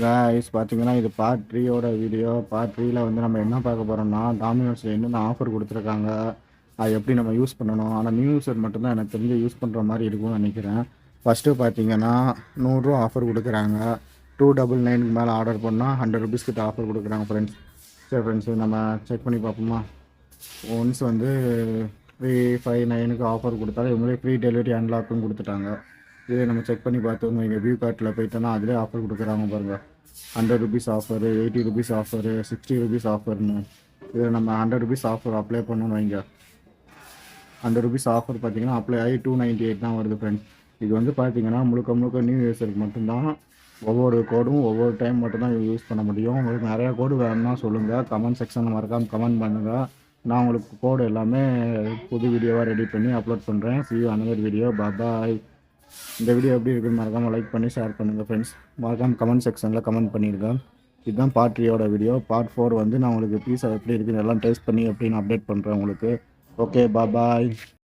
Guys பார்த்தீங்கன்னா, இது part 3யோட video. Part 3ல வந்து நம்ம என்ன பார்க்க போறோம்னா, டாமினோஸ்ல என்னென்ன ஆஃபர் குடுத்துருக்காங்க, அது எப்படி நம்ம யூஸ் பண்ணணும். ஆனா நியூ யூசர் மட்டும் தான் எனக்கு தெரிஞ்சு யூஸ் பண்ற மாரி இருக்கும்னு நெனைக்கிறேன். ஃபர்ஸ்ட்டு பார்த்தீங்கன்னா, ரூ. 100 ஆஃபர் குடுக்குறாங்க. 299க்கு மேல ஆர்டர் பண்ணா ₹100 கிட்ட ஆஃபர் குடுக்குறாங்க ஃப்ரெண்ட்ஸ். சரி ஃப்ரெண்ட்ஸ், நம்ம செக் பண்ணி பார்ப்போமா? ஒன்ஸ் வந்து 359க்கு ஆஃபர் குடுத்தாலும் இவங்களே ஃப்ரீ டெலிவரி அன்லாக்கும் குடுத்துட்டாங்க. இதே நம்ம செக் பண்ணி பார்த்தோம்னு வைங்க, வியூ கார்ட்ல போயிட்டோம்னா அதிலே ஆஃபர் குடுக்குறாங்க பாருங்க. ₹100 ஆஃபரு, ₹80 ஆஃபரு, ₹60 ஆஃபர்னு. இதில் நம்ம ₹100 ஆஃபர் அப்ளை பண்ணணும்னு வைங்க. ₹100 ஆஃபர் பார்த்தீங்கன்னா அப்ளை ஆகி 298 தான் வருது ஃப்ரெண்ட்ஸ். இது வந்து பார்த்தீங்கன்னா முழுக்க முழுக்க நியூ யூஸருக்கு மட்டும்தான். ஒவ்வொரு கோடும் ஒவ்வொரு டைம் மட்டும்தான் யூஸ் பண்ண முடியும். உங்களுக்கு நிறையா கோடு வேணும்னா சொல்லுங்கள், கமெண்ட் செக்ஷனில் மறக்காமல் கமெண்ட் பண்ணுங்கள். நான் உங்களுக்கு கோடு எல்லாமே புது வீடியோவாக ரெடி பண்ணி அப்லோட் பண்ணுறேன். see you another video. Bye. இந்த வீடியோ எப்படி இருக்குன்னு மறக்காமல் லைக் பண்ணி ஷேர் பண்ணுங்கள் ஃப்ரெண்ட்ஸ். மறக்காமல் கமெண்ட் செக்ஷனில் கமெண்ட் பண்ணியிருக்கேன். இதுதான் பார்ட் 3யோட வீடியோ. பார்ட் 4 வந்து நான் உங்களுக்கு பீஸா எப்படி இருக்குன்னு எல்லாம் டேஸ்ட் பண்ணி எப்படின்னு அப்டேட் பண்ணுறேன் உங்களுக்கு. Okay bye.